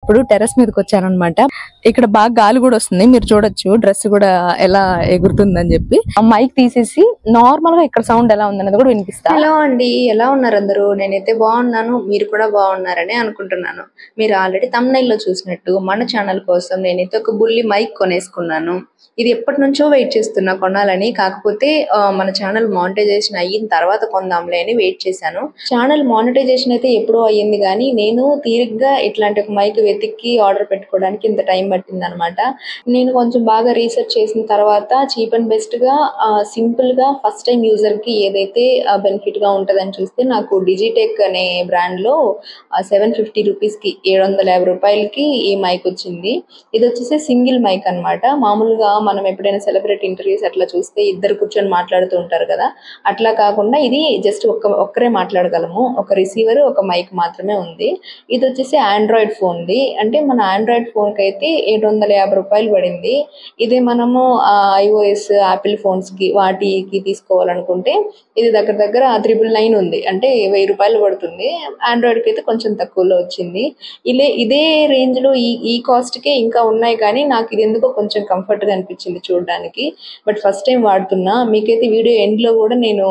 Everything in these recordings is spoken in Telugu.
ఇప్పుడు టెర్రస్ మీదకి వచ్చానన్నమాట. ఇక్కడ బాగా గాలి కూడా వస్తుంది, మీరు చూడొచ్చు డ్రెస్ కూడా ఎలా ఎగురుతుందని చెప్పి. మైక్ తీసేసి నార్మల్ గా ఇక్కడ సౌండ్ ఎలా ఉందన్నది కూడా వినిపిస్తా. హలో అండి, ఎలా ఉన్నారు అందరూ? నేనైతే బాగున్నాను, మీరు కూడా బాగున్నారని అనుకుంటున్నాను. మీరు ఆల్రెడీ తమ్నైల్ లో చూసినట్టు మన ఛానల్ కోసం నేనైతే ఒక బుల్లి మైక్ కొనేసుకున్నాను. ఇది ఎప్పటి నుంచో వెయిట్ చేస్తున్నా కొనాలని, కాకపోతే మన ఛానల్ మానిటైజేషన్ అయిన తర్వాత కొందాంలే అని వెయిట్ చేశాను. ఛానల్ మానిటైజేషన్ అయితే ఎప్పుడో అయ్యింది, కానీ నేను తీరిగ్గా ఇట్లాంటి ఒక మైక్ వెతికి ఆర్డర్ పెట్టుకోవడానికి ఇంత టైం పట్టింది అనమాట. నేను కొంచెం బాగా రీసెర్చ్ చేసిన తర్వాత చీప్ అండ్ బెస్ట్ గా సింపుల్ గా ఫస్ట్ టైం యూజర్ కి ఏదైతే బెనిఫిట్ గా ఉంటదని చూస్తే నాకు డిజిటెక్ అనే బ్రాండ్ లో 750 రూపీస్ కి 750 రూపాయలకి ఈ మైక్ వచ్చింది. ఇది వచ్చేసి సింగిల్ మైక్ అన్నమాట. మామూలుగా మనం ఎప్పుడైనా సెలబ్రిటీ ఇంటర్వ్యూస్ అట్లా చూస్తే ఇద్దరు కూర్చొని మాట్లాడుతూ ఉంటారు కదా, అట్లా కాకుండా ఇది జస్ట్ ఒక్కరే మాట్లాడగలము. ఒక రిసీవర్ ఒక మైక్ మాత్రమే ఉంది. ఇది వచ్చేసి ఆండ్రాయిడ్ ఫోన్ ది, అంటే మన ఆండ్రాయిడ్ ఫోన్ కి అయితే 750 రూపాయలు పడింది. ఇదే మనము ఐఓఎస్ యాపిల్ ఫోన్స్ కి వాటికి తీసుకోవాలనుకుంటే ఇది దగ్గర దగ్గర 999 ఉంది, అంటే 1000 రూపాయలు పడుతుంది. ఆండ్రాయిడ్ కి అయితే కొంచెం తక్కువలో వచ్చింది. ఇదే రేంజ్ లో ఈ కాస్ట్ కే ఇంకా ఉన్నాయి, కానీ నాకు ఇది ఎందుకో కొంచెం కంఫర్ట్ గా అనిపించింది చూడడానికి. బట్ ఫస్ట్ టైం వాడుతున్నా. మీకైతే వీడియో ఎండ్ లో కూడా నేను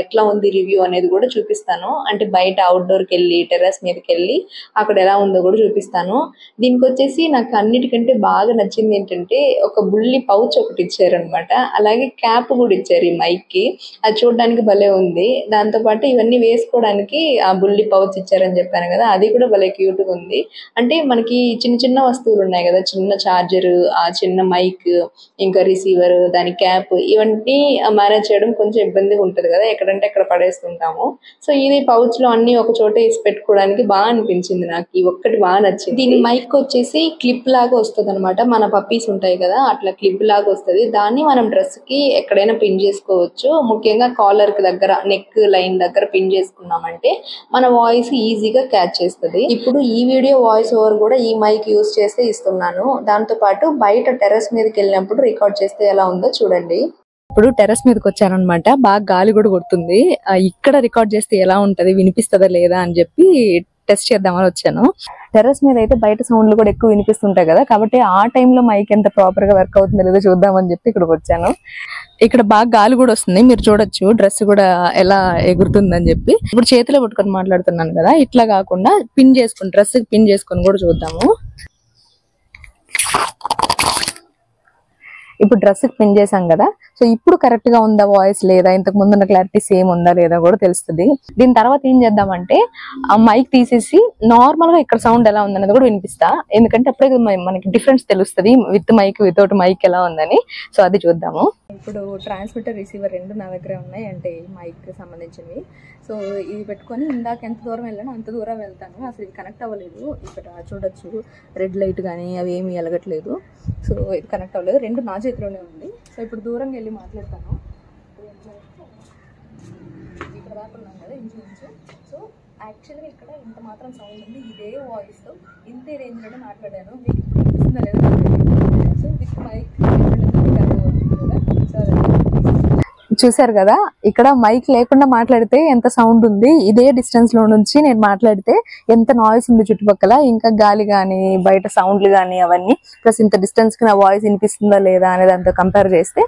ఎట్లా ఉంది రివ్యూ అనేది కూడా చూపిస్తాను. అంటే బయట అవుట్డోర్ కి వెళ్ళి టెర్రస్ మీదకి వెళ్ళి అక్కడ ఎలా ఉందో కూడా చూపిస్తాను. దీనికి వచ్చేసి నాకు అన్నిటికంటే బాగా నచ్చింది ఏంటంటే ఒక బుల్లి పౌచ్ ఒకటి ఇచ్చారనమాట. అలాగే క్యాప్ కూడా ఇచ్చారు ఈ మైక్ కి, అది చూడడానికి భలే ఉంది. దాంతో పాటు ఇవన్నీ వేసుకోవడానికి ఆ బుల్లి పౌచ్ ఇచ్చారని చెప్పాను కదా, అది కూడా భలే క్యూట్ గా ఉంది. అంటే మనకి చిన్న చిన్న వస్తువులు ఉన్నాయి కదా, చిన్న చార్జర్, ఆ చిన్న మైక్, ఇంకా రిసీవర్, దాని క్యాప్, ఇవన్నీ మేనేజ్ చేయడం కొంచెం ఇబ్బందిగా ఉంటది కదా, ఎక్కడంటే అక్కడ పడేస్తుంటాము. సో ఇది పౌచ్ లో అన్ని ఒక చోట వేసి పెట్టుకోవడానికి బాగా అనిపించింది నాకు. ఈ ఒక్కటి బాగా నచ్చింది. దీని మైక్ వచ్చేసి క్లిప్ లాగా వస్తుంది అనమాట. మన పప్పీస్ ఉంటాయి కదా, అట్లా క్లిప్ లాగా వస్తుంది. దాన్ని మనం డ్రెస్ కి ఎక్కడైనా పిన్ చేసుకోవచ్చు. ముఖ్యంగా కాలర్ కి దగ్గర, నెక్ లైన్ దగ్గర పిన్ చేసుకున్నామంటే మన వాయిస్ ఈజీగా క్యాచ్ చేస్తుంది. ఇప్పుడు ఈ వీడియో వాయిస్ ఓవర్ కూడా ఈ మైక్ యూస్ చేస్తే ఇస్తున్నాను. దాంతో పాటు బయట టెర్రస్ మీదకి వెళ్ళినప్పుడు రికార్డ్ చేస్తే ఎలా ఉందో చూడండి. ఇప్పుడు టెర్రస్ మీదకి వచ్చానన్నమాట. బాగా గాలి కూడా కొడుతుంది. ఇక్కడ రికార్డ్ చేస్తే ఎలా ఉంటది, వినిపిస్తుందా లేదా అని చెప్పి టెస్ట్ చేద్దామని వచ్చాను. టెర్రస్ మీద అయితే బయట సౌండ్లు కూడా ఎక్కువ వినిపిస్తుంటాయి కదా, కాబట్టి ఆ టైంలో మైక్ ఎంత ప్రాపర్ గా వర్క్ అవుతుందో లేదో చూద్దామని చెప్పి ఇక్కడికి వచ్చాను. ఇక్కడ బాగా గాలి కూడా వస్తుంది, మీరు చూడొచ్చు డ్రెస్ కూడా ఎలా ఎగురుతుందని చెప్పి. ఇప్పుడు చేతిలో పట్టుకొని మాట్లాడుతున్నాను కదా, ఇట్లా కాకుండా పిన్ చేసుకుని, డ్రెస్ పిన్ చేసుకొని కూడా చూద్దాము. ఇప్పుడు డ్రెస్ కి పిన్ చేసాం కదా, సో ఇప్పుడు కరెక్ట్ గా ఉందా వాయిస్ లేదా, ఇంతకు ముందున్న క్లారిటీ సేమ్ ఉందా లేదా కూడా తెలుస్తుంది. దీని తర్వాత ఏం చేద్దామంటే ఆ మైక్ తీసేసి నార్మల్ గా ఇక్కడ సౌండ్ ఎలా ఉందన్నది కూడా వినిపిస్తా, ఎందుకంటే అప్పుడే మనకి డిఫరెన్స్ తెలుస్తుంది విత్ మైక్ వితౌట్ మైక్ ఎలా ఉందని. సో అది చూద్దాము. ఇప్పుడు ట్రాన్స్మిటర్ రిసీవర్ రెండు నా దగ్గరే ఉన్నాయి, అంటే మైక్ కి సంబంధించినవి. సో ఇది పెట్టుకొని ఇందాక ఎంత దూరం వెళ్ళానో అంత దూరం వెళ్తాను. అసలు ఇది కనెక్ట్ అవ్వలేదు. ఇక్కడ చూడొచ్చు రెడ్ లైట్ కానీ అవి ఏమి వెలగట్లేదు. సో ఇది కనెక్ట్ అవ్వలేదు, రెండు నా చేతిలోనే ఉంది. సో ఇప్పుడు దూరంగా వెళ్ళి మాట్లాడతాను. ఇక్కడ దాకా ఉన్నాను కదా ఇంచుమించు. సో యాక్చువల్గా ఇక్కడ ఇంత మాత్రం సౌండ్ ఉంది, ఇదే వాయిస్తో ఇంతే రేంజ్లోనే మాట్లాడాను. మీకు వినిపిస్తుందా లేదా? సో విత్ మైక్ చూసారు కదా, ఇక్కడ మైక్ లేకుండా మాట్లాడితే ఎంత సౌండ్ ఉంది, ఇదే డిస్టెన్స్ లో నుంచి నేను మాట్లాడితే ఎంత నాయిస్ ఉంది చుట్టుపక్కల, ఇంకా గాలి కానీ బయట సౌండ్లు కానీ అవన్నీ, ప్లస్ ఇంత డిస్టెన్స్ కి నా వాయిస్ వినిపిస్తుందా లేదా అనే దాంతో కంపేర్ చేస్తే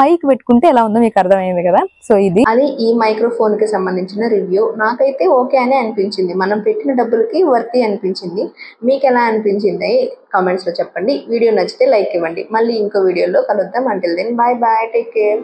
మైక్ పెట్టుకుంటే ఎలా ఉందో మీకు అర్థమైంది కదా. సో అది ఈ మైక్రోఫోన్ కి సంబంధించిన రివ్యూ. నాకైతే ఓకే అనే అనిపించింది, మనం పెట్టిన డబ్బులకి వర్తి అనిపించింది. మీకు ఎలా అనిపించింది కామెంట్స్ లో చెప్పండి. వీడియో నచ్చితే లైక్ ఇవ్వండి. మళ్ళీ ఇంకో వీడియోలో కలుద్దాం. Until then bye bye, take care.